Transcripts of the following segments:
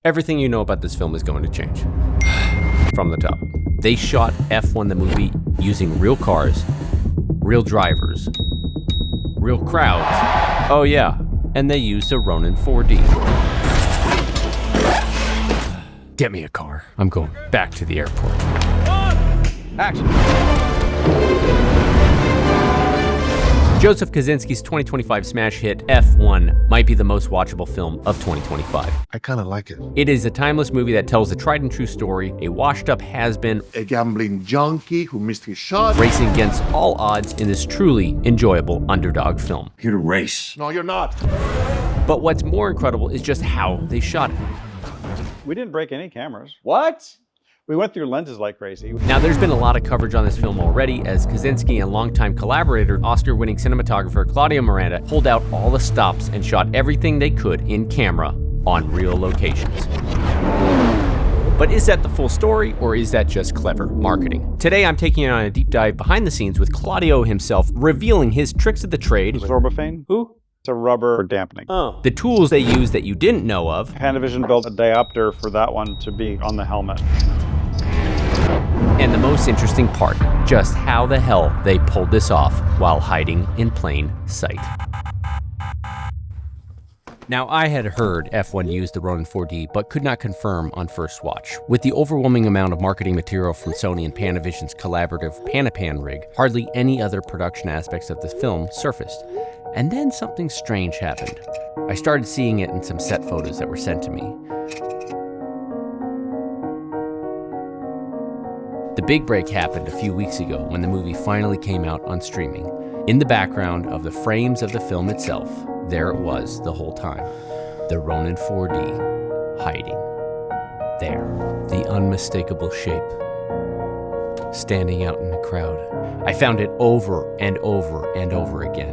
Everything you know about this film is going to change. From the top. They shot F1 the movie using real cars, real drivers, real crowds. Oh yeah, and they used a Ronin 4D. Get me a car. I'm going back to the airport. Action. Joseph Kosinski's 2025 smash hit F1 might be the most watchable film of 2025. I kind of like it. It is a timeless movie that tells a tried and true story, a washed-up has-been, A gambling junkie who missed his shot. racing against all odds in this truly enjoyable underdog film. Here to race. No, you're not. But what's more incredible is just how they shot it. We didn't break any cameras. What? We went through lenses like crazy. Now, there's been a lot of coverage on this film already, as Kosinski and longtime collaborator, Oscar-winning cinematographer Claudio Miranda pulled out all the stops and shot everything they could in camera on real locations. But is that the full story, or is that just clever marketing? Today, I'm taking you on a deep dive behind the scenes with Claudio himself, revealing his tricks of the trade. Sorbothane? Who? It's a rubber for dampening. Oh. The tools they use that you didn't know of. Panavision built a diopter for that one to be on the helmet. And the most interesting part, just how the hell they pulled this off while hiding in plain sight. Now, I had heard F1 used the Ronin 4D, but could not confirm on first watch. With the overwhelming amount of marketing material from Sony and Panavision's collaborative Pana Pan Rig, hardly any other production aspects of the film surfaced. And then something strange happened. I started seeing it in some set photos that were sent to me. The big break happened a few weeks ago when the movie finally came out on streaming. In the background of the frames of the film itself, there it was the whole time. The Ronin 4D hiding. There, the unmistakable shape, standing out in the crowd. I found it over and over and over again.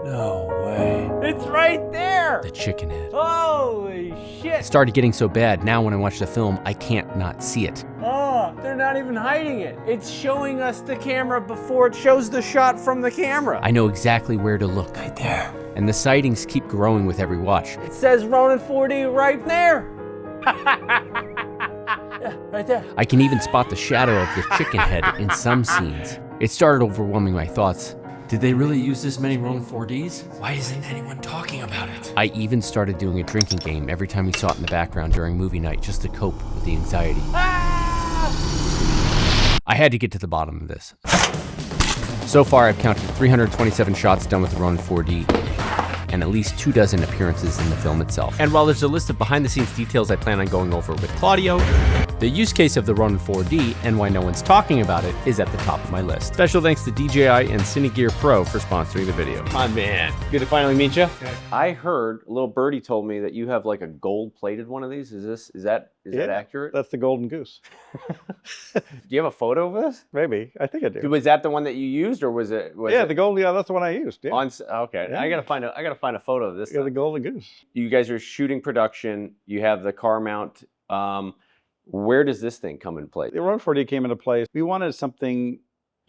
No way. It's right there! The chicken head. Holy shit! It started getting so bad, now when I watch the film, I can't not see it. Oh, they're not even hiding it. It's showing us the camera before it shows the shot from the camera. I know exactly where to look. Right there. And the sightings keep growing with every watch. It says Ronin 4D right there. Yeah, right there. I can even spot the shadow of the chicken head in some scenes. It started overwhelming my thoughts. Did they really use this many Ronin 4Ds? Why isn't anyone talking about it? I even started doing a drinking game every time we saw it in the background during movie night just to cope with the anxiety. I had to get to the bottom of this. So far, I've counted 327 shots done with the Ronin 4D and at least 24 appearances in the film itself. And while there's a list of behind-the-scenes details I plan on going over with Claudio, the use case of the Ronin 4D and why no one's talking about it is at the top of my list. Special thanks to DJI and Cinegear Pro for sponsoring the video. My man. Good to finally meet you. Okay. I heard, a little birdie told me that you have like a gold-plated one of these. Is that accurate? That's the golden goose. Do you have a photo of this? Maybe. I think I do. Was that the one that you used, or was it? The golden. Yeah, that's the one I used. Yeah. Okay. Yeah. I gotta find a photo of this. Yeah, the golden goose. You guys are shooting production. You have the car mount. Where does this thing come in play? The Ronin 4D came into place. We wanted something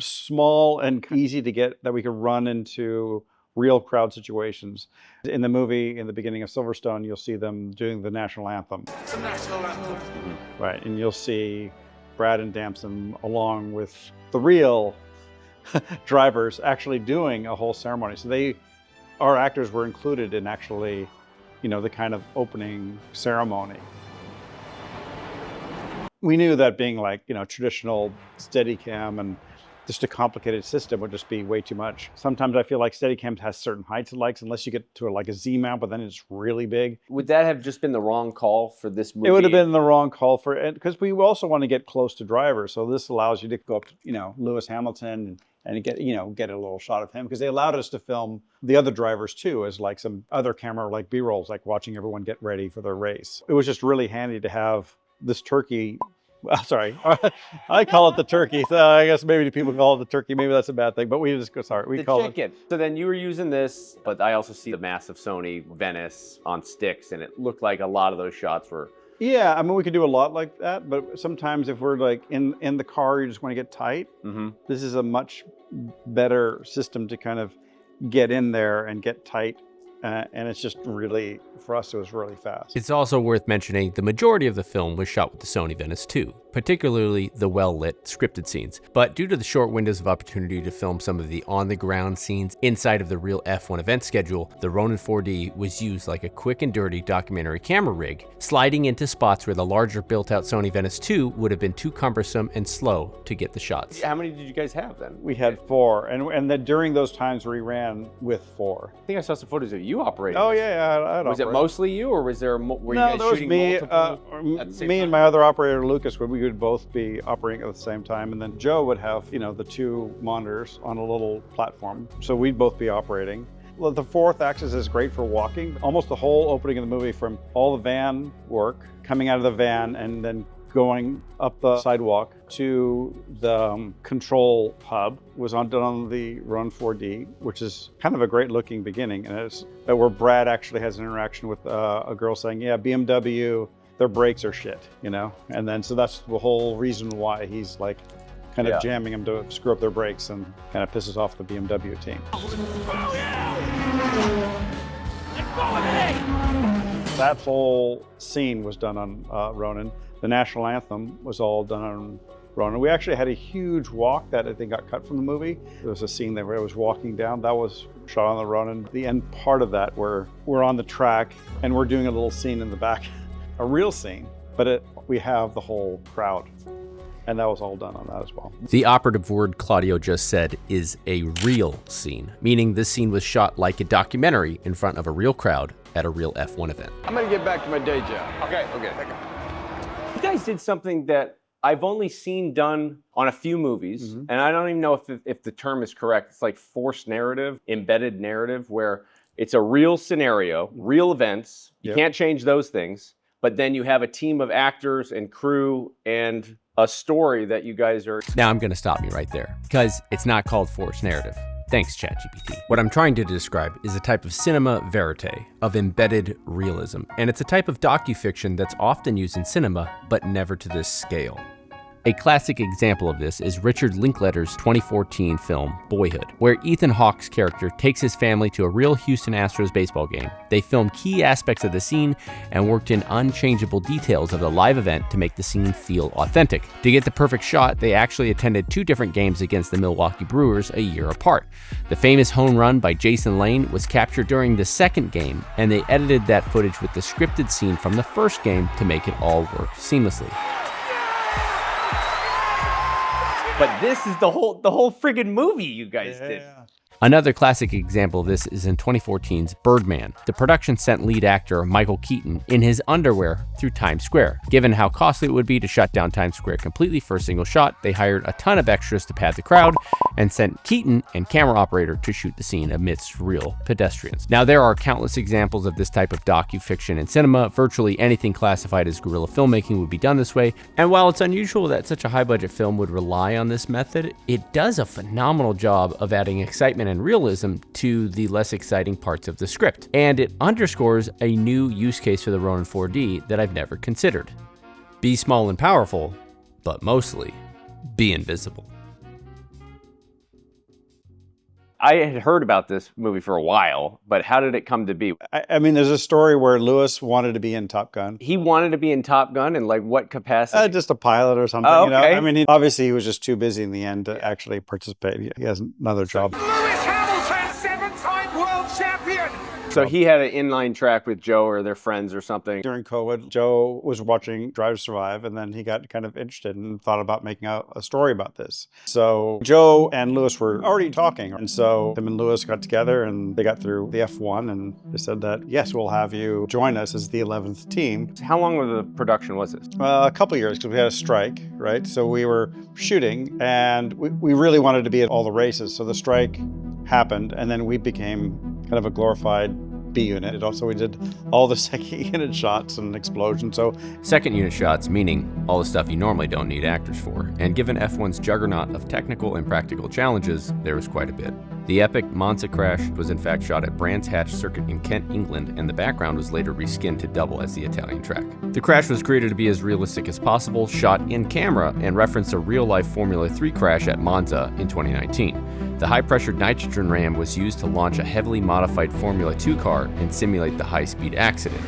small and easy to get that we could run into real crowd situations. In the movie, in the beginning of Silverstone, you'll see them doing the national anthem. It's a national anthem. Right, and you'll see Brad and Damson along with the real drivers actually doing a whole ceremony. So our actors were included in actually, the kind of opening ceremony. We knew that being like, traditional Steadicam and just a complicated system would just be way too much. Sometimes I feel like Steadicam has certain heights it likes, unless you get to like a Z mount, but then it's really big. Would that have just been the wrong call for this movie? It would have been the wrong call for it, because we also want to get close to drivers. So this allows you to go up to, Lewis Hamilton and get a little shot of him, because they allowed us to film the other drivers too, as like some other camera, like B-rolls, like watching everyone get ready for their race. It was just really handy to have this turkey. Well, sorry, I call it the turkey. So I guess maybe people call it the turkey. Maybe that's a bad thing, but we call it chicken. So then you were using this, but I also see the massive Sony Venice on sticks, and it looked like a lot of those shots were. Yeah, I mean, we could do a lot like that, but sometimes if we're like in the car, you just want to get tight. Mm-hmm. This is a much better system to kind of get in there and get tight and it's just really, for us, it was really fast. It's also worth mentioning the majority of the film was shot with the Sony Venice 2, particularly the well-lit scripted scenes. But due to the short windows of opportunity to film some of the on-the-ground scenes inside of the real F1 event schedule, the Ronin 4D was used like a quick and dirty documentary camera rig, sliding into spots where the larger built-out Sony Venice 2 would have been too cumbersome and slow to get the shots. How many did you guys have then? We had 4, and then during those times we ran with 4. I think I saw some photos of you operating. Oh yeah, I'd Was it operate. mostly you, or was there were you No, guys there was shooting me, multiple at the same me time? and my other operator Lucas. We would both be operating at the same time, and then Joe would have, the 2 monitors on a little platform, so we'd both be operating. Well, the 4th axis is great for walking. Almost the whole opening of the movie, from all the van work, coming out of the van, and then going up the sidewalk to the control hub, was done on the Ronin 4D, which is kind of a great looking beginning. And it's where Brad actually has an interaction with a girl saying, yeah, BMW, their brakes are shit, And then, so that's the whole reason why he's like kind of jamming them to screw up their brakes, and kind of pisses off the BMW team. That whole scene was done on Ronin. The national anthem was all done on Ronin. We actually had a huge walk that I think got cut from the movie. There was a scene there where I was walking down. That was shot on the Ronin. The end part of that, where we're on the track and we're doing a little scene in the back, a real scene, but we have the whole crowd. And that was all done on that as well. The operative word Claudio just said is a real scene, meaning this scene was shot like a documentary in front of a real crowd at a real F1 event. I'm gonna get back to my day job. Okay. You guys did something that I've only seen done on a few movies, and I don't even know if the term is correct. It's like forced narrative, embedded narrative, where it's a real scenario, real events. You can't change those things, but then you have a team of actors and crew and a story that you guys are... Now I'm going to stop you right there, because it's not called forced narrative. Thanks, ChatGPT. What I'm trying to describe is a type of Cinema Verite, of embedded realism, and it's a type of docufiction that's often used in cinema, but never to this scale. A classic example of this is Richard Linklater's 2014 film, Boyhood, where Ethan Hawke's character takes his family to a real Houston Astros baseball game. They filmed key aspects of the scene and worked in unchangeable details of the live event to make the scene feel authentic. To get the perfect shot, they actually attended 2 different games against the Milwaukee Brewers a year apart. The famous home run by Jason Lane was captured during the second game, and they edited that footage with the scripted scene from the first game to make it all work seamlessly. But this is the whole friggin' movie you guys did. Another classic example of this is in 2014's Birdman. The production sent lead actor Michael Keaton in his underwear through Times Square. Given how costly it would be to shut down Times Square completely for a single shot, they hired a ton of extras to pad the crowd and sent Keaton and camera operator to shoot the scene amidst real pedestrians. Now, there are countless examples of this type of docu-fiction in cinema. Virtually anything classified as guerrilla filmmaking would be done this way. And while it's unusual that such a high-budget film would rely on this method, it does a phenomenal job of adding excitement and realism to the less exciting parts of the script. And it underscores a new use case for the Ronin 4D that I've never considered. Be small and powerful, but mostly be invisible. I had heard about this movie for a while, but how did it come to be? I mean, there's a story where Lewis wanted to be in Top Gun. He wanted to be in Top Gun, and like what capacity? Just a pilot or something. Oh, okay. I mean, obviously he was just too busy in the end to actually participate. He has another job. Lewis Hamilton, 7-time world champion! So he had an inline track with Joe or their friends or something. During COVID, Joe was watching Drive to Survive, and then he got kind of interested and thought about making a story about this. So Joe and Lewis were already talking, and so him and Lewis got together and they got through the F1, and they said that, yes, we'll have you join us as the 11th team. How long of the production was this? A couple of years, because we had a strike, right? So we were shooting, and we really wanted to be at all the races. So the strike happened, and then we became kind of a glorified B unit. Also, we did all the second unit shots and explosions. So Second unit shots, meaning all the stuff you normally don't need actors for. And given F1's juggernaut of technical and practical challenges, there was quite a bit. The epic Monza crash was in fact shot at Brands Hatch Circuit in Kent, England, and the background was later reskinned to double as the Italian track. The crash was created to be as realistic as possible, shot in camera, and referenced a real-life Formula 3 crash at Monza in 2019. The high-pressured nitrogen ram was used to launch a heavily modified Formula 2 car and simulate the high-speed accident.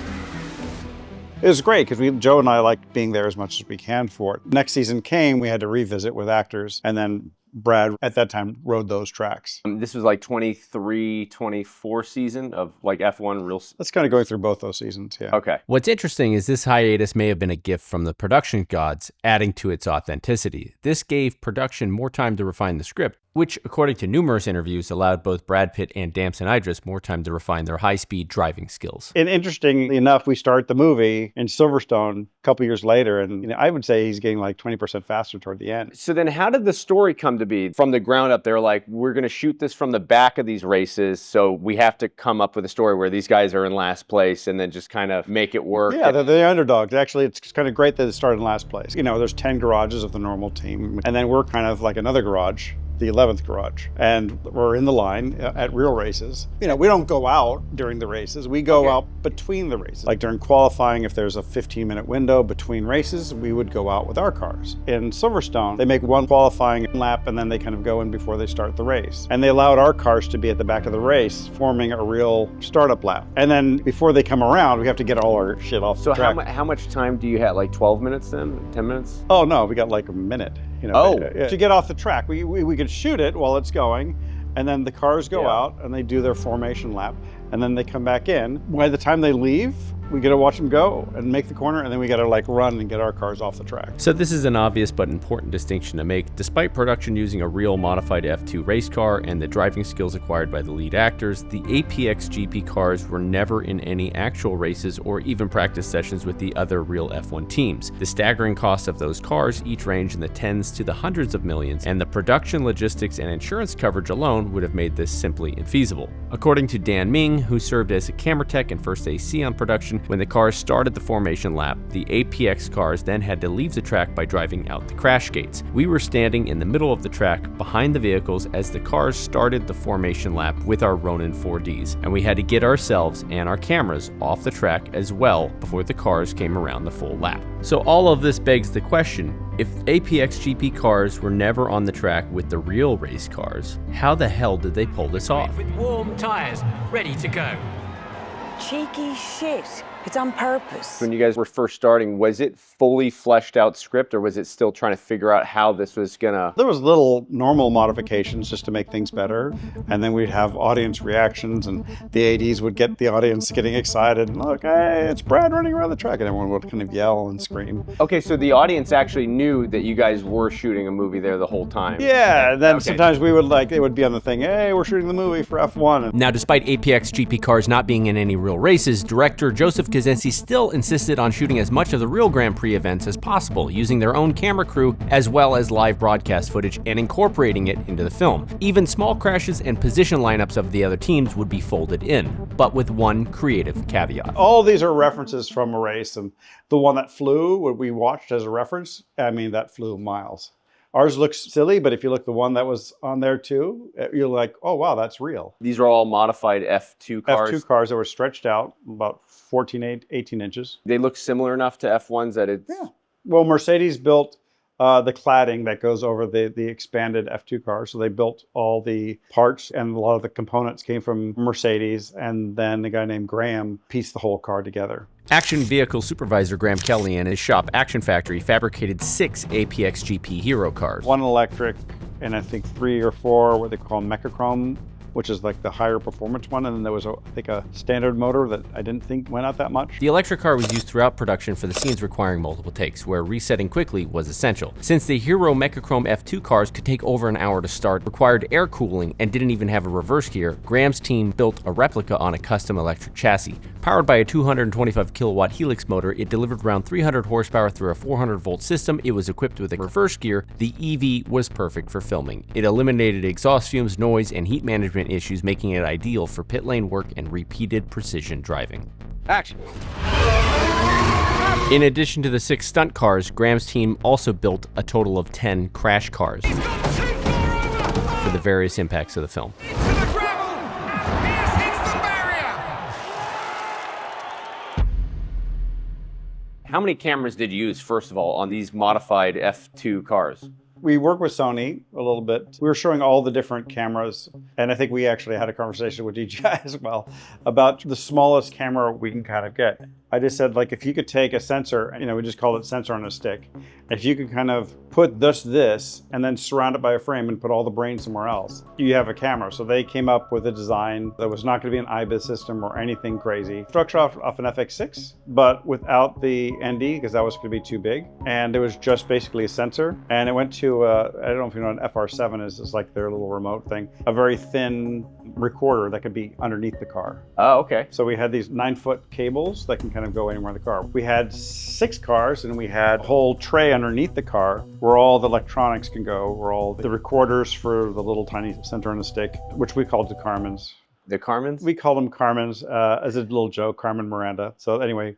It was great because Joe and I liked being there as much as we can for it. Next season came, we had to revisit with actors, and then Brad at that time rode those tracks. This was like 23, 24 season of like F1 real. That's kind of going through both those seasons, yeah. Okay. What's interesting is this hiatus may have been a gift from the production gods, adding to its authenticity. This gave production more time to refine the script, which, according to numerous interviews, allowed both Brad Pitt and Damson Idris more time to refine their high-speed driving skills. And interestingly enough, we start the movie in Silverstone a couple years later, and I would say he's getting like 20% faster toward the end. So then how did the story come to be? From the ground up, they're like, we're going to shoot this from the back of these races, so we have to come up with a story where these guys are in last place and then just kind of make it work. Yeah, they're the underdogs. Actually, it's kind of great that it started in last place. You know, there's 10 garages of the normal team, and then we're kind of like another garage, the 11th garage, and we're in the line at real races. You know, we don't go out during the races. We go out between the races. Like during qualifying, if there's a 15-minute window between races, we would go out with our cars. In Silverstone, they make one qualifying lap and then they kind of go in before they start the race. And they allowed our cars to be at the back of the race, forming a real startup lap. And then before they come around, we have to get all our shit off the track. So how much time do you have? Like 12 minutes then? 10 minutes? Oh no, we got like a minute. You know, to get off the track. We could shoot it while it's going, and then the cars go out and they do their formation lap, and then they come back in. By the time they leave, we get to watch them go and make the corner, and then we got to like run and get our cars off the track. So this is an obvious but important distinction to make. Despite production using a real modified F2 race car and the driving skills acquired by the lead actors, the APX GP cars were never in any actual races or even practice sessions with the other real F1 teams. The staggering cost of those cars each range in the tens to the hundreds of millions, and the production, logistics, and insurance coverage alone would have made this simply infeasible. According to Dan Ming, who served as a camera tech and first AC on production, when the cars started the formation lap, the APX cars then had to leave the track by driving out the crash gates. We were standing in the middle of the track behind the vehicles as the cars started the formation lap with our Ronin 4Ds, and we had to get ourselves and our cameras off the track as well before the cars came around the full lap. So all of this begs the question, if APX GP cars were never on the track with the real race cars, how the hell did they pull this off? With warm tyres, ready to go. Cheeky shit. It's on purpose. When you guys were first starting, was it fully fleshed out script, or was it still trying to figure out how this was gonna? There was little normal modifications just to make things better, and then we'd have audience reactions, and the ADs would get the audience getting excited and look, hey, it's Brad running around the track, and everyone would kind of yell and scream. Okay, so the audience actually knew that you guys were shooting a movie there the whole time. Yeah, and then sometimes we would it would be on the thing, hey, we're shooting the movie for F1. Now, despite APX GP cars not being in any real races, director Joseph Kosinski still insisted on shooting as much of the real Grand Prix events as possible, using their own camera crew as well as live broadcast footage and incorporating it into the film. Even small crashes and position lineups of the other teams would be folded in, but with one creative caveat. All these are references from a race, and the one that flew, what we watched as a reference, I mean, that flew miles. Ours looks silly, but if you look the one that was on there too, you're like, oh wow, that's real. These are all modified F2 cars? F2 cars that were stretched out about 18 inches. They look similar enough to F1s that it's... Yeah. Well, Mercedes built the cladding that goes over the expanded F2 car. So they built all the parts, and a lot of the components came from Mercedes, and then a guy named Graham pieced the whole car together. Action vehicle supervisor Graham Kelly and his shop Action Factory fabricated 6 APX GP hero cars. 1 electric, and I think 3 or 4 what they call Mechachrome, which is like the higher performance one, and then there was, I think, a standard motor that I didn't think went out that much. The electric car was used throughout production for the scenes requiring multiple takes, where resetting quickly was essential. Since the Hero Mechachrome F2 cars could take over an hour to start, required air cooling, and didn't even have a reverse gear, Graham's team built a replica on a custom electric chassis. Powered by a 225 kilowatt Helix motor, it delivered around 300 horsepower through a 400 volt system. It was equipped with a reverse gear. The EV was perfect for filming. It eliminated exhaust fumes, noise, and heat management issues, making it ideal for pit lane work and repeated precision driving. Action! In addition to the 6 stunt cars, Graham's team also built a total of 10 crash cars for the various impacts of the film. How many cameras did you use, first of all, on these modified F2 cars? We worked with Sony a little bit. We were showing all the different cameras, and I think we actually had a conversation with DJI as well about the smallest camera we can kind of get. I just said, like, if you could take a sensor, you know, we just called it sensor on a stick. If you could kind of put this, and then surround it by a frame and put all the brain somewhere else, you have a camera. So they came up with a design that was not going to be an IBIS system or anything crazy. Structure off an FX6, but without the ND, because that was going to be too big. And it was just basically a sensor. And it went to, I don't know if you know what an FR7 is. It's like their little remote thing. A very thin recorder that could be underneath the car. Oh, okay. So we had these 9-foot cables that can kind of go anywhere in the car. We had 6 cars, and we had a whole tray underneath the car where all the electronics can go, where all the recorders for the little tiny center on a stick, which we called the Carmens. The Carmens? We called them Carmens as a little joke, Carmen Miranda. So anyway,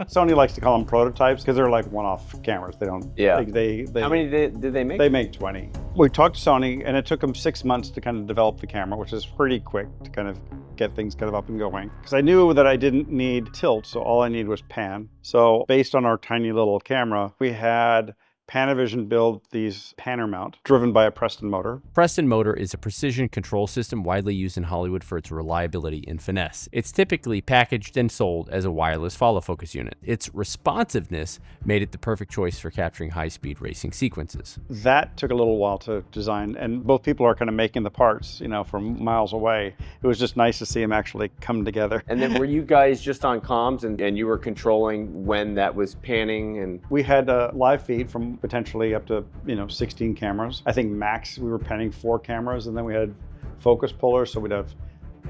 Sony likes to call them prototypes because they're like one-off cameras. They don't. Yeah. They How many did they make? They make 20. We talked to Sony, and it took them 6 months to kind of develop the camera, which is pretty quick to kind of get things kind of up and going. Because I knew that I didn't need tilt, so all I needed was pan. So based on our tiny little camera, we had Panavision build these panner mount driven by a Preston motor. Preston motor is a precision control system widely used in Hollywood for its reliability and finesse. It's typically packaged and sold as a wireless follow focus unit. Its responsiveness made it the perfect choice for capturing high-speed racing sequences. That took a little while to design, and both people are kind of making the parts, you know, from miles away. It was just nice to see them actually come together. And then were you guys just on comms and you were controlling when that was panning? And we had a live feed from potentially up to 16 cameras. I think max we were panning 4 cameras, and then we had focus pullers, so we'd have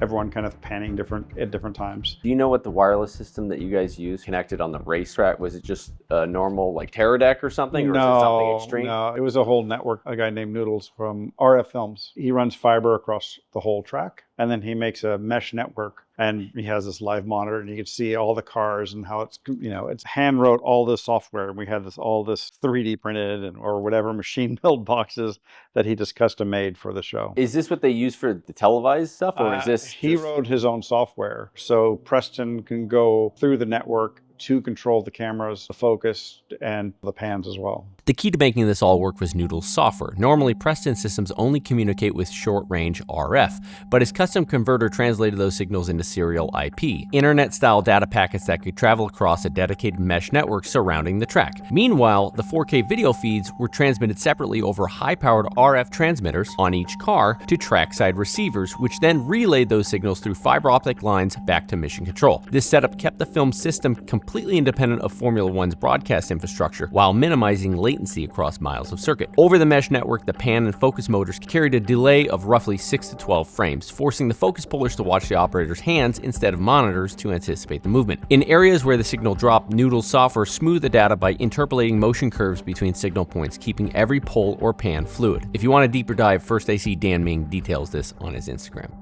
everyone kind of panning at different times. Do you know what the wireless system that you guys used connected on the racetrack? Was it just a normal like Teradek or something, or was it something extreme? No, it was a whole network. A guy named Noodles from RF Films. He runs fiber across the whole track, and then he makes a mesh network, and he has this live monitor, and you can see all the cars and how it's, it's hand wrote all this software, and we had all this 3D printed or whatever machine build boxes that he just custom made for the show. Is this what they use for the televised stuff, or is this? He wrote his own software, so Preston can go through the network to control the cameras, the focus, and the pans as well. The key to making this all work was Noodle's software. Normally, Preston systems only communicate with short-range RF, but his custom converter translated those signals into serial IP, internet-style data packets that could travel across a dedicated mesh network surrounding the track. Meanwhile, the 4K video feeds were transmitted separately over high-powered RF transmitters on each car to trackside receivers, which then relayed those signals through fiber optic lines back to mission control. This setup kept the film system completely independent of Formula One's broadcast infrastructure, while minimizing latency across miles of circuit. Over the mesh network, the pan and focus motors carried a delay of roughly 6 to 12 frames, forcing the focus pullers to watch the operator's hands instead of monitors to anticipate the movement. In areas where the signal dropped, Noodle's software smoothed the data by interpolating motion curves between signal points, keeping every pull or pan fluid. If you want a deeper dive, First AC Dan Ming details this on his Instagram.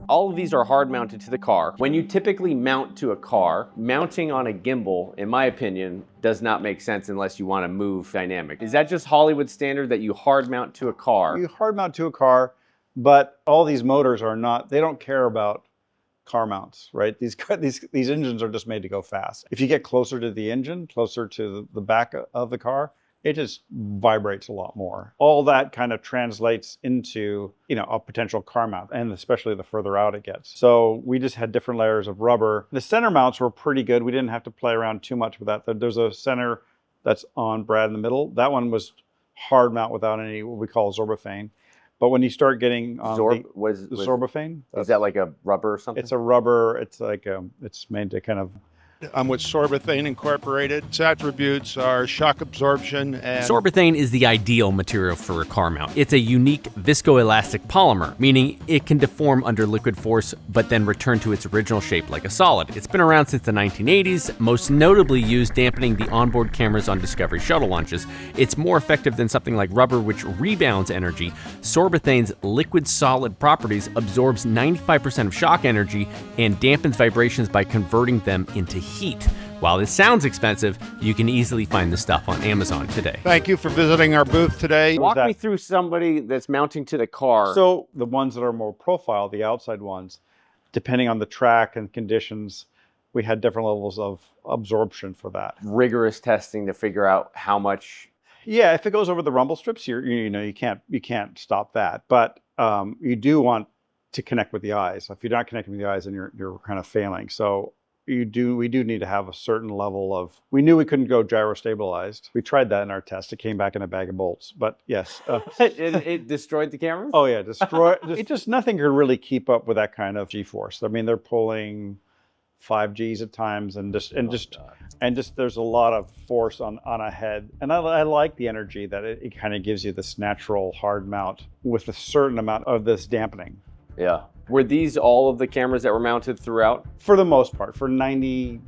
All of these are hard mounted to the car. When you typically mount to a car, mounting on a gimbal, in my opinion, does not make sense unless you want to move dynamic. Is that just Hollywood standard that you hard mount to a car? You hard mount to a car, but all these motors are not, they don't care about car mounts, right? These engines are just made to go fast. If you get closer to the engine, closer to the back of the car, it just vibrates a lot more. All that kind of translates into, a potential car mount, and especially the further out it gets. So we just had different layers of rubber. The center mounts were pretty good. We didn't have to play around too much with that. There's a center that's on Brad in the middle. That one was hard mount without any, what we call sorbothane. But when you start getting on sorbothane, is that like a rubber or something? It's a rubber. It's like it's made to kind of. I'm with Sorbothane Incorporated. Its attributes are shock absorption and... Sorbothane is the ideal material for a car mount. It's a unique viscoelastic polymer, meaning it can deform under liquid force, but then return to its original shape like a solid. It's been around since the 1980s, most notably used dampening the onboard cameras on Discovery shuttle launches. It's more effective than something like rubber, which rebounds energy. Sorbothane's liquid-solid properties absorbs 95% of shock energy and dampens vibrations by converting them into heat. While this sounds expensive, you can easily find this stuff on Amazon today. Thank you for visiting our booth today. Walk me through somebody that's mounting to the car. So the ones that are more profile, the outside ones, depending on the track and conditions, we had different levels of absorption for that. Rigorous testing to figure out how much. Yeah, if it goes over the rumble strips, you can't stop that. But you do want to connect with the eyes. If you're not connecting with the eyes, then you're kind of failing. So we do need to have a certain level of. We knew we couldn't go gyro stabilized. We tried that in our test. It came back in a bag of bolts. But yes, It destroyed the cameras? oh yeah, it just nothing could really keep up with that kind of G-force. I mean, they're pulling 5 Gs at times, and just there's a lot of force on a head. And I like the energy that it kind of gives you, this natural hard mount with a certain amount of this dampening. Yeah. Were these all of the cameras that were mounted throughout? For the most part, for 95%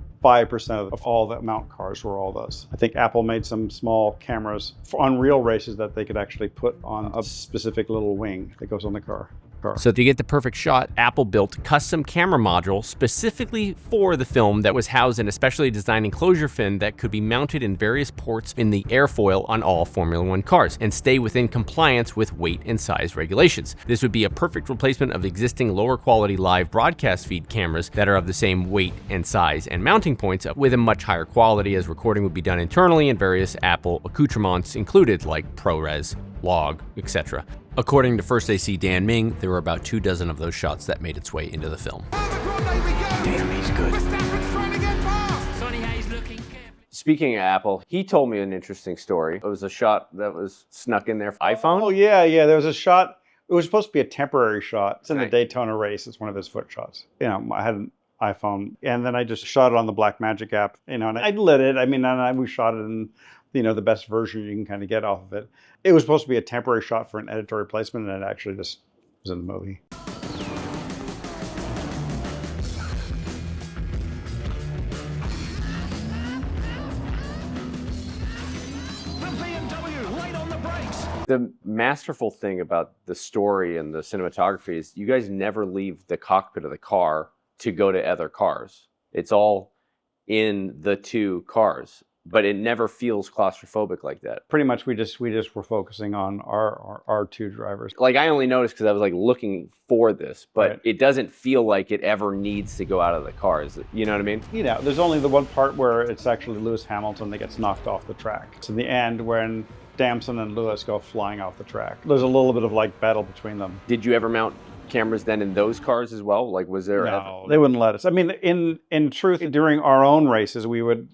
of all the mount cars were all those. I think Apple made some small cameras on real races that they could actually put on a specific little wing that goes on the car. So to get the perfect shot, Apple built a custom camera module specifically for the film that was housed in a specially designed enclosure fin that could be mounted in various ports in the airfoil on all Formula One cars and stay within compliance with weight and size regulations. This would be a perfect replacement of existing lower quality live broadcast feed cameras that are of the same weight and size and mounting points with a much higher quality, as recording would be done internally and various Apple accoutrements included like ProRes, log, etc. According to first AC Dan Ming, there were about 24 of those shots that made its way into the film. Damn, he's good. Speaking of Apple, he told me an interesting story. It was a shot that was snuck in there for iPhone. Oh yeah, there was a shot. It was supposed to be a temporary shot. It's in the Daytona race. It's one of his foot shots. I had an iPhone, and then I just shot it on the Blackmagic app. And I lit it. I mean, we shot it in the best version you can kind of get off of it. It was supposed to be a temporary shot for an editorial placement, and it actually just was in the movie. The masterful thing about the story and the cinematography is you guys never leave the cockpit of the car to go to other cars. It's all in the two cars, but it never feels claustrophobic like that. Pretty much we just were focusing on our two drivers. Like, I only noticed because I was like looking for this, but Right. It doesn't feel like it ever needs to go out of the cars. You know what I mean? There's only the one part where it's actually Lewis Hamilton that gets knocked off the track. It's in the end when Damson and Lewis go flying off the track. There's a little bit of like battle between them. Did you ever mount cameras then in those cars as well? Like, was there No, they wouldn't let us. I mean, in truth, during our own races, we would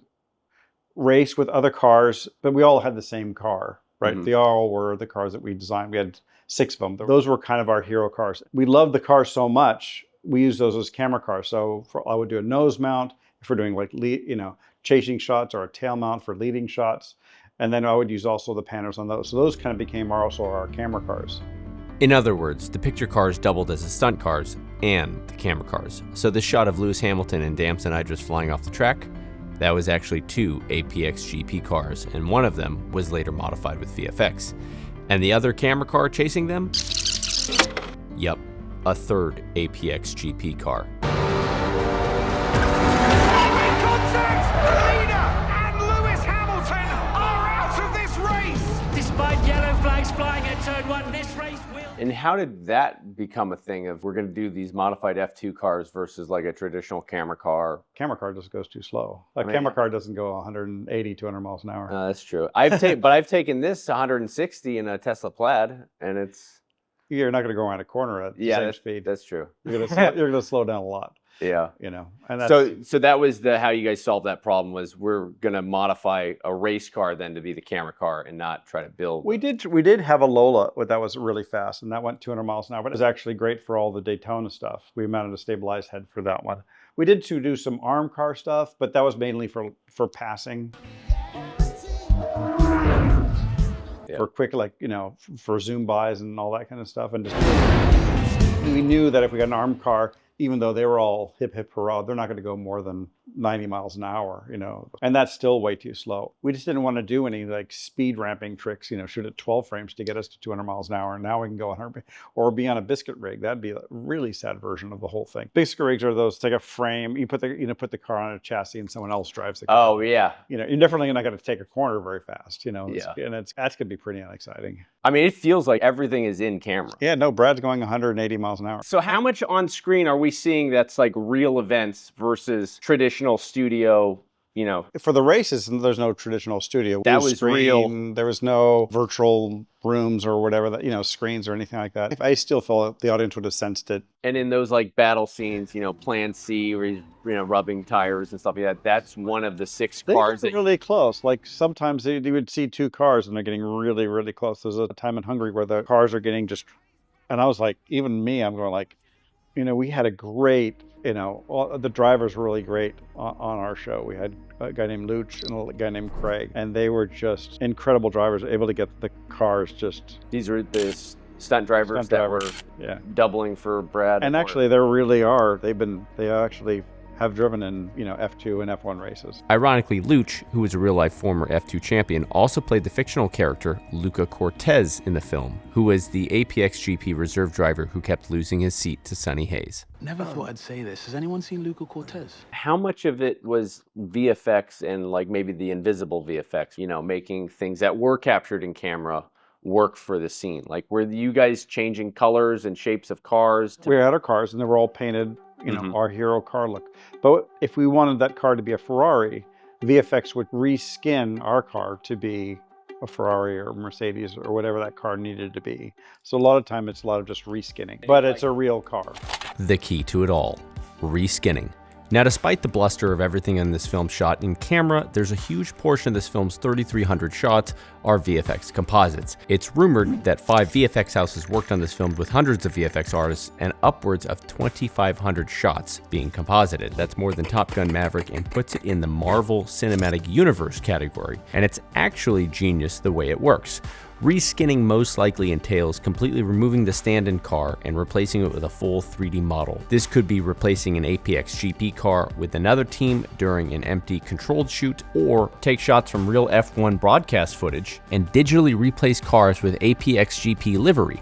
race with other cars, but we all had the same car, right? Mm-hmm. They all were the cars that we designed. We had 6 of them. Those were kind of our hero cars. We loved the cars so much, we used those as camera cars. So I would do a nose mount if we're doing like chasing shots, or a tail mount for leading shots. And then I would use also the panners on those. So those kind of became also our camera cars. In other words, the picture cars doubled as the stunt cars and the camera cars. So this shot of Lewis Hamilton and Damson Idris flying off the track, that was actually 2 APX GP cars, and one of them was later modified with VFX. And the other camera car chasing them? Yep, a 3rd APX GP car. Despite yellow flags flying at turn 1, this race will... And how did that become a thing of we're going to do these modified F2 cars versus like a traditional camera car? Camera car just goes too slow. Camera car doesn't go 180, 200 miles an hour. That's true. But I've taken this 160 in a Tesla Plaid, and it's... You're not going to go around a corner at the same speed. That's true. You're going to slow down a lot. Yeah. And that's, so that was how you guys solved that problem, was we're going to modify a race car then to be the camera car and not try to build. we did have a Lola that was really fast, and that went 200 miles an hour, but it was actually great for all the Daytona stuff. We mounted a stabilized head for that one. We did do some arm car stuff, but that was mainly for passing. Yeah. For quick, for zoom bys and all that kind of stuff. And we knew that if we got an armed car, even though they were all hip hip hurrah, they're not going to go more than 90 miles an hour, and that's still way too slow. We just didn't want to do any like speed ramping tricks, shoot at 12 frames to get us to 200 miles an hour. And now we can go 100 or be on a biscuit rig. That'd be a really sad version of the whole thing. Biscuit rigs are those, take a frame, you put the car on a chassis and someone else drives the car. Oh yeah. You're definitely not going to take a corner very fast, Yeah. And that's going to be pretty unexciting. I mean, it feels like everything is in camera. Yeah, no, Brad's going 180 miles an hour. So how much on screen are we seeing that's like real events versus traditional traditional studio, you know. For the races, there's no traditional studio. That was real. There was no virtual rooms or whatever, that, you know, screens or anything like that. I still feel the audience would have sensed it. And in those like battle scenes, you know, Plan C, where he's, you know, rubbing tires and stuff like that, that's one of the 6 cars. They're really close. Like sometimes you would see 2 cars and they're getting really, really close. There's a time in Hungary where the cars are getting just, and I was like, even me, I'm going like, you know, we had a great, you know, the drivers were really great on our show. We had a guy named Luch and a guy named Craig, and they were just incredible drivers, able to get the cars just. These are the stunt drivers that were doubling for Brad. And actually, they really are. They actually have driven in, you know, F2 and F1 races. Ironically, Luch, who was a real-life former F2 champion, also played the fictional character Luca Cortez in the film, who was the APX-GP reserve driver who kept losing his seat to Sonny Hayes. Never thought I'd say this. Has anyone seen Luca Cortez? How much of it was VFX and like maybe the invisible VFX, you know, making things that were captured in camera work for the scene? Like, were you guys changing colors and shapes of cars? We had our cars and they were all painted, you know, our hero car look. But if we wanted that car to be a Ferrari, VFX would reskin our car to be a Ferrari or Mercedes or whatever that car needed to be. So a lot of time it's a lot of just reskinning, but it's a real car. The key to it all, reskinning. Now, despite the bluster of everything in this film shot in camera, there's a huge portion of this film's 3,300 shots are VFX composites. It's rumored that 5 VFX houses worked on this film with hundreds of VFX artists and upwards of 2,500 shots being composited. That's more than Top Gun Maverick and puts it in the Marvel Cinematic Universe category. And it's actually genius the way it works. Reskinning most likely entails completely removing the stand-in car and replacing it with a full 3D model. This could be replacing an APX GP car with another team during an empty controlled shoot, or take shots from real F1 broadcast footage and digitally replace cars with APX GP livery.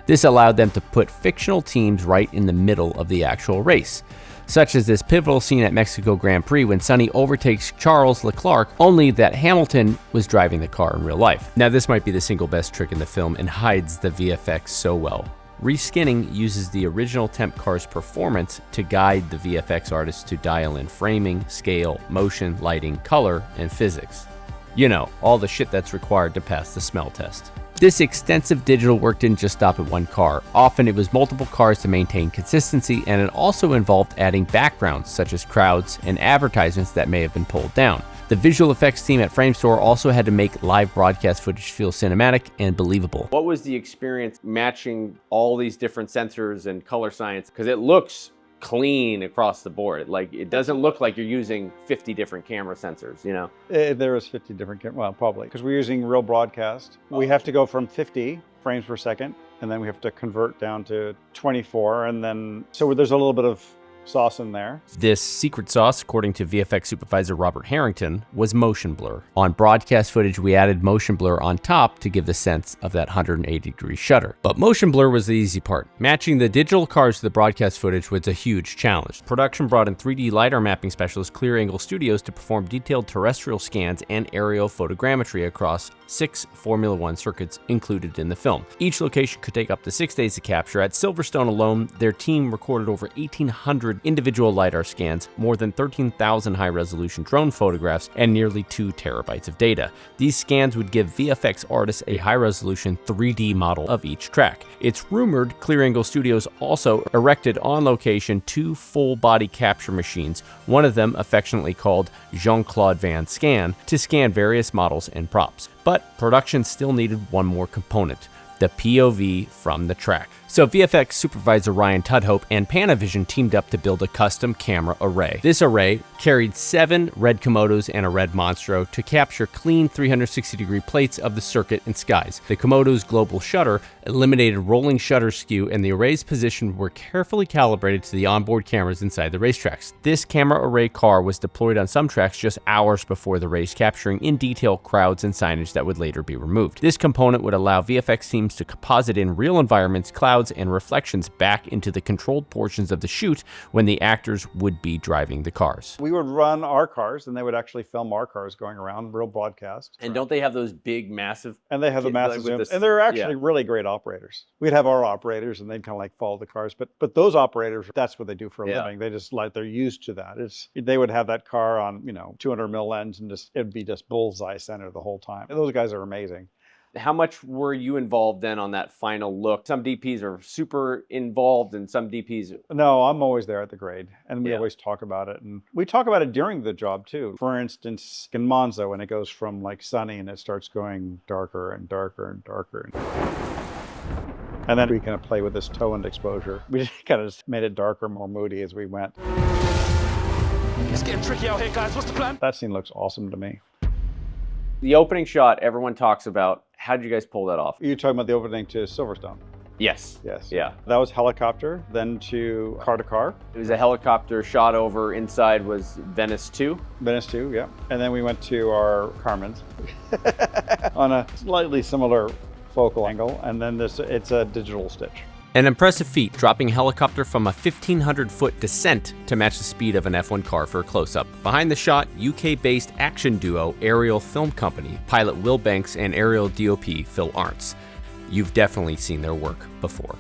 This allowed them to put fictional teams right in the middle of the actual race, such as this pivotal scene at Mexico Grand Prix when Sonny overtakes Charles Leclerc, only that Hamilton was driving the car in real life. Now, this might be the single best trick in the film and hides the VFX so well. Reskinning uses the original temp car's performance to guide the VFX artists to dial in framing, scale, motion, lighting, color, and physics. You know, all the shit that's required to pass the smell test. This extensive digital work didn't just stop at one car. Often it was multiple cars to maintain consistency, and it also involved adding backgrounds such as crowds and advertisements that may have been pulled down. The visual effects team at Framestore also had to make live broadcast footage feel cinematic and believable. What was the experience matching all these different sensors and color science? Because it looks clean across the board. Like, it doesn't look like you're using 50 different camera sensors, you know? There was 50 different, well, probably, because we're using real broadcast. We have to go from 50 frames per second, and then we have to convert down to 24, and then, so there's a little bit of sauce in there. This secret sauce, according to VFX supervisor Robert Harrington, was motion blur. On broadcast footage, we added motion blur on top to give the sense of that 180-degree shutter. But motion blur was the easy part. Matching the digital cars to the broadcast footage was a huge challenge. Production brought in 3D LiDAR mapping specialist Clear Angle Studios to perform detailed terrestrial scans and aerial photogrammetry across 6 Formula One circuits included in the film. Each location could take up to 6 days to capture. At Silverstone alone, their team recorded over 1,800 individual LiDAR scans, more than 13,000 high-resolution drone photographs, and nearly 2 terabytes of data. These scans would give VFX artists a high-resolution 3D model of each track. It's rumored Clear Angle Studios also erected on location 2 full-body capture machines, one of them affectionately called Jean-Claude Van Scan, to scan various models and props. But production still needed one more component: the POV from the track. So VFX supervisor Ryan Tudhope and Panavision teamed up to build a custom camera array. This array carried 7 red Komodos and a red Monstro to capture clean 360-degree plates of the circuit and skies. The Komodo's global shutter eliminated rolling shutter skew, and the array's position were carefully calibrated to the onboard cameras inside the racetracks. This camera array car was deployed on some tracks just hours before the race, capturing in detail crowds and signage that would later be removed. This component would allow VFX teams systems to composite in real environments, clouds, and reflections back into the controlled portions of the shoot when the actors would be driving the cars. We would run our cars, and they would actually film our cars going around, real broadcast. And don't they have those big, massive... And they have the massive zooms, and they're actually really great operators. We'd have our operators, and they'd kind of like follow the cars. But those operators, that's what they do for a living. They just like, they're used to that. They would have that car on, 200 mil lens, and it'd be just bullseye center the whole time. And those guys are amazing. How much were you involved then on that final look? Some DPs are super involved and some DPs... No, I'm always there at the grade, and we always talk about it. And we talk about it during the job too. For instance, in Monza, when it goes from like sunny and it starts going darker and darker and darker. And then we kind of play with this toe and exposure. We just kind of made it darker, more moody as we went. It's getting tricky out here, guys. What's the plan? That scene looks awesome to me. The opening shot everyone talks about. How did you guys pull that off? You're talking about the opening to Silverstone? Yes. Yes. Yeah. That was helicopter, then to car. It was a helicopter shot over. Inside was Venice 2. Venice 2, yeah. And then we went to our Carmen's on a slightly similar focal angle. And then it's a digital stitch. An impressive feat, dropping a helicopter from a 1,500-foot descent to match the speed of an F1 car for a close-up. Behind the shot, UK-based action duo Aerial Film Company, pilot Will Banks and aerial DOP Phil Arntz. You've definitely seen their work before.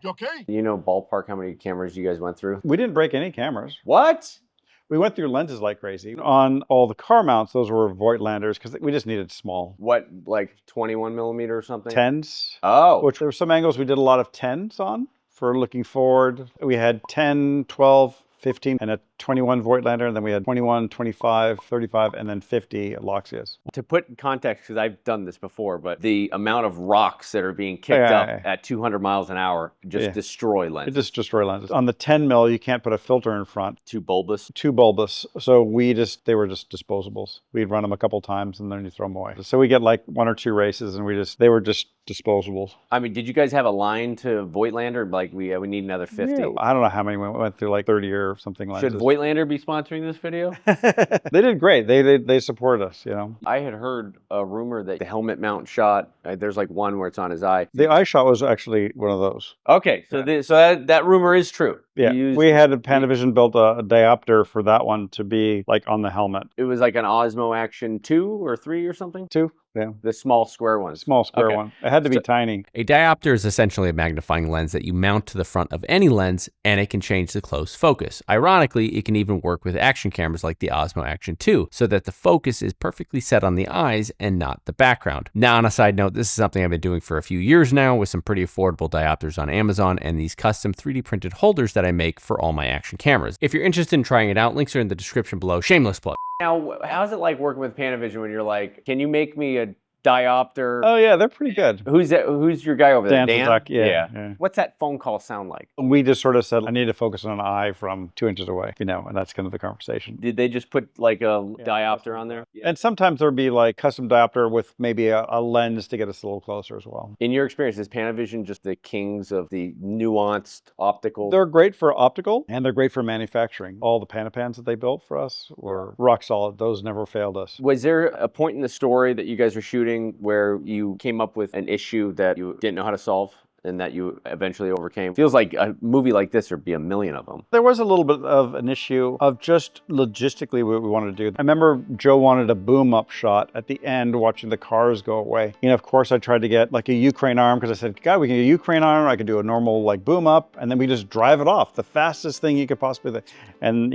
You okay? You know ballpark how many cameras you guys went through? We didn't break any cameras. What? We went through lenses like crazy. On all the car mounts, those were Voigtlanders because we just needed small. What, like 21 millimeter or something? 10s. Oh. Which there were some angles we did a lot of 10s on for looking forward. We had 10, 12, 15, and a 21 Voigtlander, and then we had 21, 25, 35, and then 50 Loxias. To put in context, because I've done this before, but the amount of rocks that are being kicked up at 200 miles an hour just destroy lenses. It just destroy lenses. On the 10 mil, you can't put a filter in front. Too bulbous? Too bulbous. So they were just disposables. We'd run them a couple times and then you throw them away. So we get like 1 or 2 races and they were just disposables. I mean, did you guys have a line to Voigtlander? Like, we need another 50? Yeah, I don't know how many we went through, like 30 or something like that. Should Voigtlander be sponsoring this video? They did great. They supported us, I had heard a rumor that the helmet mount shot, there's like one where it's on his eye. The eye shot was actually one of those. Okay, so that rumor is true. Yeah, we had Panavision built a diopter for that one to be like on the helmet. It was like an Osmo Action 2 or 3 or something? 2, yeah. The small square one. Small square one. It had to be tiny. A diopter is essentially a magnifying lens that you mount to the front of any lens, and it can change the close focus. Ironically, it can even work with action cameras like the Osmo Action 2, so that the focus is perfectly set on the eyes and not the background. Now, on a side note, this is something I've been doing for a few years now with some pretty affordable diopters on Amazon and these custom 3D printed holders that I make for all my action cameras. If you're interested in trying it out, links are in the description below. Shameless plug. Now, how's it like working with Panavision when you're like, can you make me a diopter? Oh yeah, they're pretty good. Who's your guy over there? Dan? Yeah. What's that phone call sound like? We just sort of said, I need to focus on an eye from 2 inches away, and that's kind of the conversation. Did they just put like a diopter on there? And sometimes there'd be like custom diopter with maybe a lens to get us a little closer as well. In your experience, is Panavision just the kings of the nuanced optical? They're great for optical, and they're great for manufacturing. All the Panapans that they built for us were rock solid. Those never failed us. Was there a point in the story that you guys were shooting where you came up with an issue that you didn't know how to solve and that you eventually overcame? Feels like a movie like this would be a million of them. There was a little bit of an issue of just logistically what we wanted to do. I remember Joe wanted a boom up shot at the end watching the cars go away. Of course I tried to get like a Ukraine arm because I said, God, we can do a Ukraine arm. I could do a normal like boom up and then we just drive it off. The fastest thing you could possibly do. And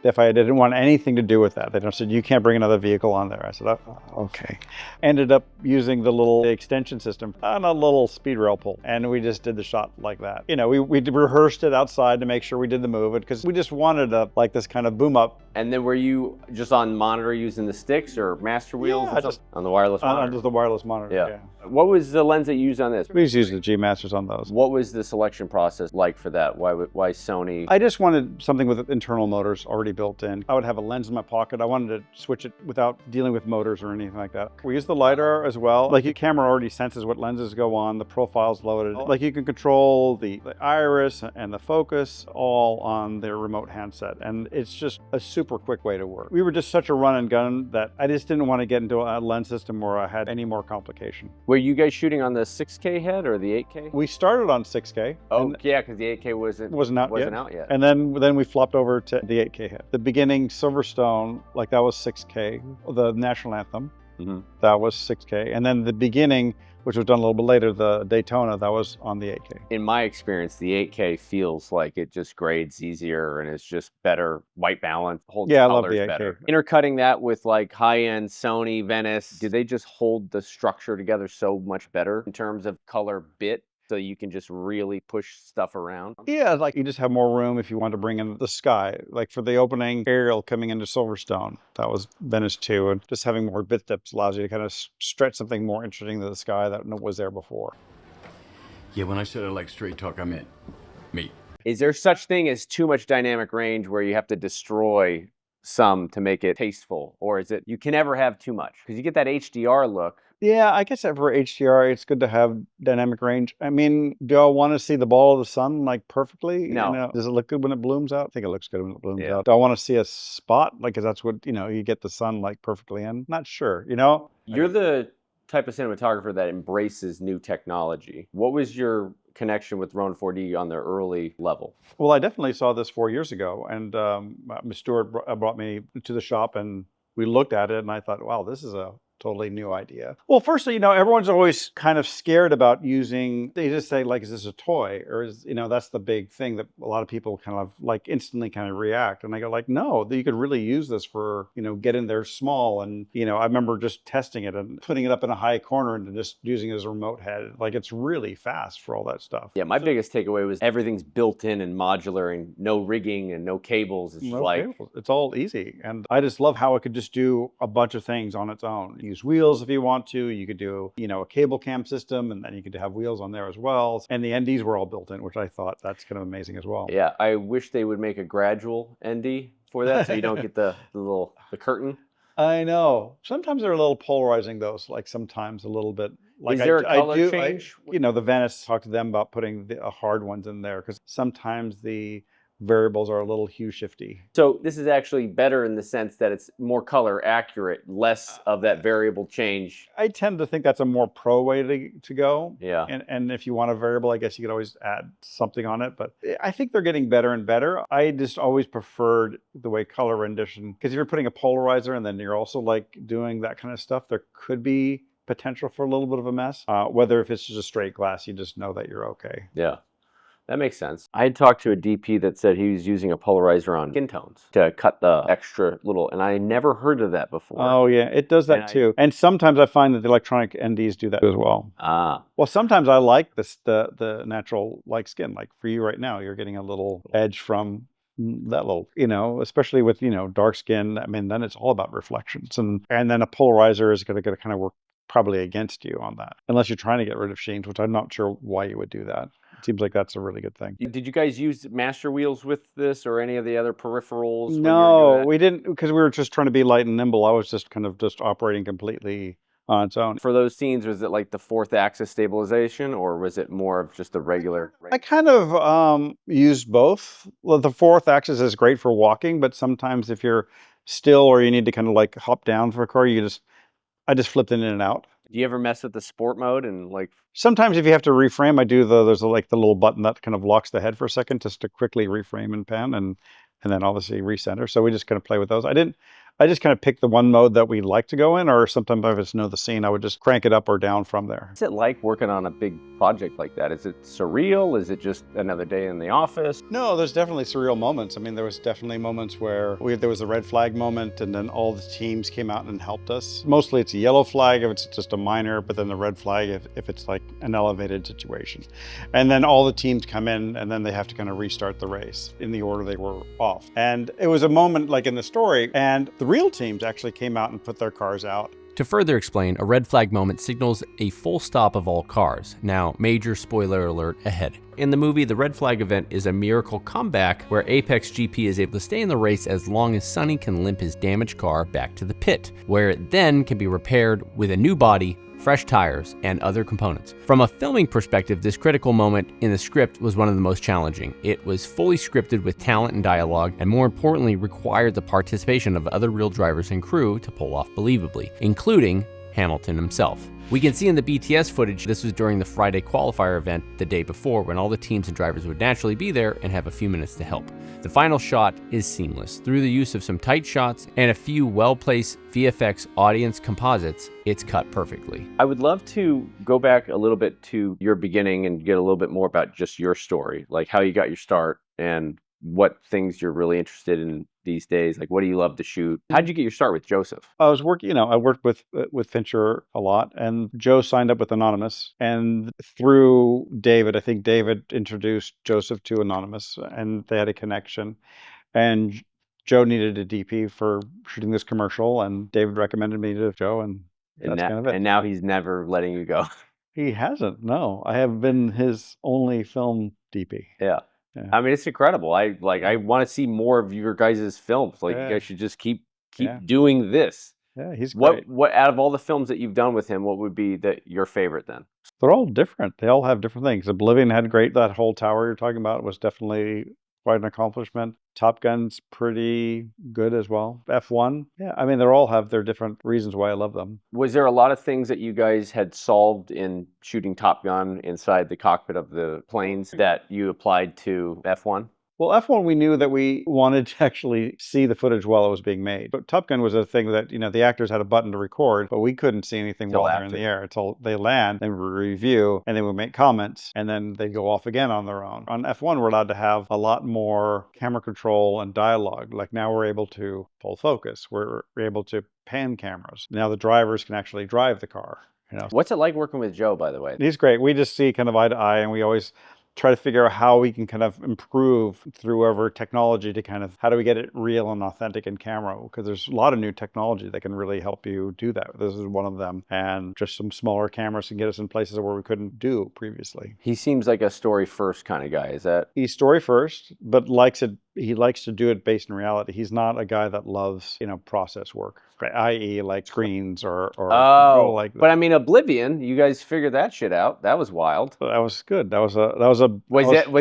if I didn't want anything to do with that, they said, you can't bring another vehicle on there. I said, oh, okay. Ended up using the little extension system on a little speed rail pull. And we just did the shot like that. We rehearsed it outside to make sure we did the move because we just wanted this kind of boom up And then were you just on monitor using the sticks or master wheels? Yeah, just on the wireless monitor. Just the wireless monitor. Yeah. What was the lens that you used on this? We just used the G Masters on those. What was the selection process like for that? Why Sony? I just wanted something with internal motors already built in. I would have a lens in my pocket. I wanted to switch it without dealing with motors or anything like that. We use the Lidar as well. Like your camera already senses what lenses go on, the profile's loaded. Like you can control the iris and the focus all on their remote handset. And it's just a super quick way to work. We were just such a run and gun that I just didn't want to get into a lens system where I had any more complication. Were you guys shooting on the 6K head or the 8K? We started on 6K. Oh, yeah, because the 8K wasn't out yet. And then we flopped over to the 8K head. The beginning Silverstone, like that was 6K. The national anthem, that was 6K. And then the beginning, which was done a little bit later, the Daytona, that was on the 8K. In my experience, the 8K feels like it just grades easier and it's just better white balance, holds Yeah, I colors love the 8K. better. Intercutting that with like high-end Sony, Venice, do they just hold the structure together so much better in terms of color bit? So you can just really push stuff around? Yeah, like you just have more room if you want to bring in the sky. Like for the opening aerial coming into Silverstone, that was Venice 2. And just having more bit dips allows you to kind of stretch something more interesting to the sky that was there before. Yeah, when I said I like straight talk, I meant me. Is there such thing as too much dynamic range where you have to destroy some to make it tasteful? Or is it, you can never have too much? Because you get that HDR look. Yeah, I guess for HDR, it's good to have dynamic range. I mean, do I want to see the ball of the sun like perfectly? No. You know, does it look good when it blooms out? I think it looks good when it blooms out. Do I want to see a spot? Like, 'cause that's what, you get the sun like perfectly in? Not sure, You're the type of cinematographer that embraces new technology. What was your connection with Ronin 4D on the early level? Well, I definitely saw this 4 years ago, and Ms. Stewart brought me to the shop, and we looked at it, and I thought, wow, this is a totally new idea. Well, firstly, everyone's always kind of scared about using, they just say like, is this a toy? Or is, that's the big thing that a lot of people kind of like instantly kind of react. And I go like, no, you could really use this for, get in there small. And, I remember just testing it and putting it up in a high corner and just using it as a remote head. Like it's really fast for all that stuff. Yeah, my biggest takeaway was everything's built in and modular and no rigging and no cables. It's No cables. It's all easy. And I just love how it could just do a bunch of things on its own. Use wheels if you want to. You could do, a cable cam system, and then you could have wheels on there as well. And the NDs were all built in, which I thought that's kind of amazing as well. Yeah, I wish they would make a gradual ND for that, so you don't get the curtain. I know. Sometimes they're a little polarizing, though. So like sometimes a little bit. Like Is there a color change? The Venice, talked to them about putting the hard ones in there because sometimes the variables are a little hue shifty. So this is actually better in the sense that it's more color accurate, less of that variable change. I tend to think that's a more pro way to go. Yeah. And if you want a variable, I guess you could always add something on it. But I think they're getting better and better. I just always preferred the way color rendition, because if you're putting a polarizer and then you're also like doing that kind of stuff, there could be potential for a little bit of a mess. Whether if it's just a straight glass, you just know that you're okay. Yeah. That makes sense. I had talked to a DP that said he was using a polarizer on skin tones to cut the extra little, and I never heard of that before. Oh yeah, it does that too. And sometimes I find that the electronic NDs do that as well. Well, sometimes I like the natural like skin. Like for you right now, you're getting a little edge from that little, especially with, dark skin. I mean, then it's all about reflections. And then a polarizer is going to kind of work probably against you on that. Unless you're trying to get rid of sheens, which I'm not sure why you would do that. It seems like that's a really good thing. Did you guys use master wheels with this or any of the other peripherals? No, we didn't, because we were just trying to be light and nimble. I was just kind of just operating completely on its own. For those scenes, was it like the 4th axis stabilization, or was it more of just the regular? I kind of used both. Well, the 4th axis is great for walking, but sometimes if you're still or you need to kind of like hop down for a car, I just flipped it in and out. Do you ever mess with the sport mode and like? Sometimes if you have to reframe, I do there's like the little button that kind of locks the head for a second just to quickly reframe and pan and then obviously recenter. So we just kind of play with those. I just kind of pick the one mode that we like to go in, or sometimes if I just know the scene, I would just crank it up or down from there. What's it like working on a big project like that? Is it surreal? Is it just another day in the office? No, there's definitely surreal moments. I mean, there was definitely moments where there was a red flag moment, and then all the teams came out and helped us. Mostly it's a yellow flag if it's just a minor, but then the red flag if it's like an elevated situation. And then all the teams come in, and then they have to kind of restart the race in the order they were off. And it was a moment like in the story, and the real teams actually came out and put their cars out. To further explain, a red flag moment signals a full stop of all cars. Now, major spoiler alert ahead. In the movie, the red flag event is a miracle comeback where Apex GP is able to stay in the race as long as Sonny can limp his damaged car back to the pit, where it then can be repaired with a new body, fresh tires, and other components. From a filming perspective, this critical moment in the script was one of the most challenging. It was fully scripted with talent and dialogue, and more importantly, required the participation of other real drivers and crew to pull off believably, including Hamilton himself. We can see in the BTS footage, this was during the Friday qualifier event the day before, when all the teams and drivers would naturally be there and have a few minutes to help. The final shot is seamless. Through the use of some tight shots and a few well-placed VFX audience composites, it's cut perfectly. I would love to go back a little bit to your beginning and get a little bit more about just your story, like how you got your start and what things you're really interested in these days. Like, what do you love to shoot? How'd you get your start with Joseph? I was working, I worked with Fincher a lot, and Joe signed up with Anonymous. And through David, I think David introduced Joseph to Anonymous, and they had a connection. And Joe needed a DP for shooting this commercial, and David recommended me to Joe, and that's kind of it. And now he's never letting you go. He hasn't, no. I have been his only film DP. Yeah. I mean, it's incredible. I want to see more of your guys' films. Like, you guys should just keep doing this. Yeah, he's great. What out of all the films that you've done with him, what would be your favorite then? They're all different. They all have different things. Oblivion had great. That whole tower you're talking about was definitely quite an accomplishment. Top Gun's pretty good as well. F1, yeah. I mean, they all have their different reasons why I love them. Was there a lot of things that you guys had solved in shooting Top Gun inside the cockpit of the planes that you applied to F1? Well, F1, we knew that we wanted to actually see the footage while it was being made. But Top Gun was a thing that, the actors had a button to record, but we couldn't see anything while they're in the air until they land, then we review, and then we make comments, and then they go off again on their own. On F1, we're allowed to have a lot more camera control and dialogue. Like now we're able to pull focus. We're able to pan cameras. Now the drivers can actually drive the car. What's it like working with Joe, by the way? He's great. We just see kind of eye to eye, and we always try to figure out how we can kind of improve through our technology to kind of, how do we get it real and authentic in camera? Because there's a lot of new technology that can really help you do that. This is one of them. And just some smaller cameras can get us in places where we couldn't do previously. He seems like a story first kind of guy. Is that? He's story first, but he likes to do it based in reality. He's not a guy that loves, process work, i.e. like screens or like that. But I mean, Oblivion, you guys figured that shit out. That was wild. That was good. Was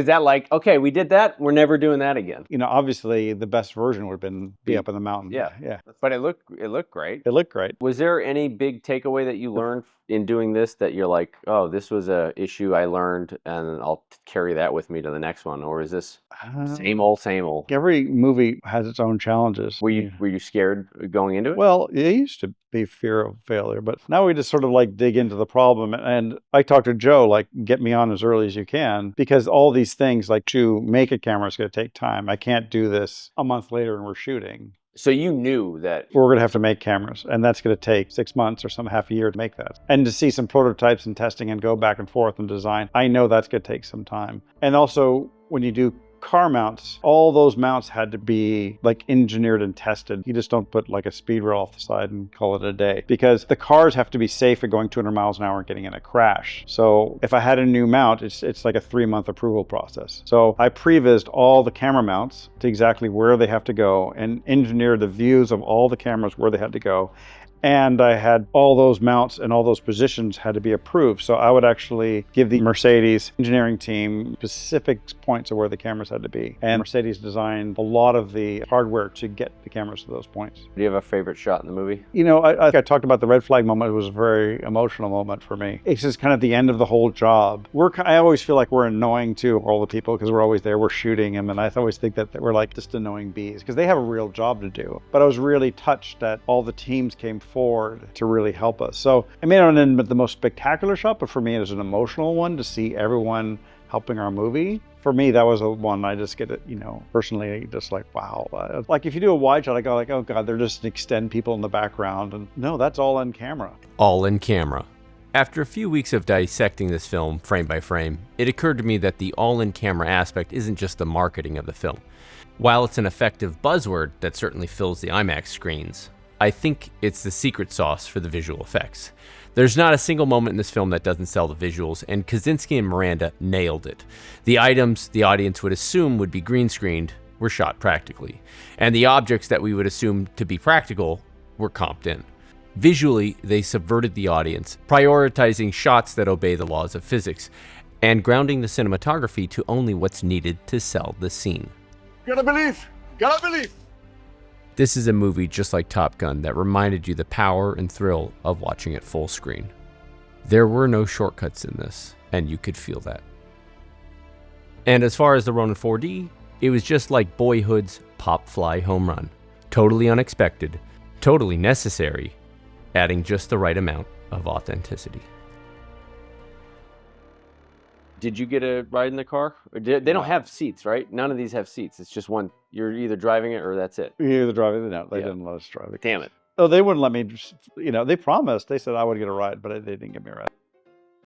that like, okay, we did that, we're never doing that again? Obviously the best version would have been be up in the mountain. Yeah. But it looked great. It looked great. Was there any big takeaway that you learned in doing this that you're like, oh, this was a issue I learned and I'll carry that with me to the next one? Or is this same old? Every movie has its own challenges. Were you scared going into it? Well, it used to be fear of failure, but now we just sort of like dig into the problem. And I talked to Joe, like, get me on as early as you can, because all these things, like to make a camera is going to take time. I can't do this a month later and we're shooting. So you knew that we're going to have to make cameras, and that's going to take 6 months or half a year to make that. And to see some prototypes and testing and go back and forth and design, I know that's going to take some time. And also, when you do car mounts, all those mounts had to be like engineered and tested. You just don't put like a speed rail off the side and call it a day, because the cars have to be safe at going 200 miles an hour and getting in a crash. So if I had a new mount, it's like a 3-month approval process. So I prevised all the camera mounts to exactly where they have to go and engineered the views of all the cameras where they had to go. And I had all those mounts and all those positions had to be approved. So I would actually give the Mercedes engineering team specific points of where the cameras had to be. And Mercedes designed a lot of the hardware to get the cameras to those points. Do you have a favorite shot in the movie? You know, I talked about the red flag moment. It was a very emotional moment for me. It's just kind of the end of the whole job. I always feel like we're annoying to all the people because we're always there, we're shooting them. And I always think that we're like just annoying bees because they have a real job to do. But I was really touched that all the teams came forward to really help us. So I may not have been the most spectacular shot, but for me it was an emotional one to see everyone helping our movie. For me, that was a one I just get it, you know, personally just like, wow. Like if you do a wide shot, I go like, oh God, they're just extend people in the background. And no, that's all in camera. All in camera. After a few weeks of dissecting this film frame by frame, it occurred to me that the all-in-camera aspect isn't just the marketing of the film. While it's an effective buzzword that certainly fills the IMAX screens, I think it's the secret sauce for the visual effects. There's not a single moment in this film that doesn't sell the visuals, and Kosinski and Miranda nailed it. The items the audience would assume would be green screened were shot practically, and the objects that we would assume to be practical were comped in. Visually, they subverted the audience, prioritizing shots that obey the laws of physics, and grounding the cinematography to only what's needed to sell the scene. Gotta believe. This is a movie just like Top Gun that reminded you the power and thrill of watching it full screen. There were no shortcuts in this, and you could feel that. And as far as the Ronin 4D, it was just like Boyhood's pop fly home run. Totally unexpected, totally necessary, adding just the right amount of authenticity. Did you get a ride in the car? Or they don't have seats, right? None of these have seats. It's just one. You're either driving it or that's it. You're either driving it out. They didn't let us drive it. Damn it. Oh, they wouldn't let me, you know, they promised. They said I would get a ride, but they didn't give me a ride.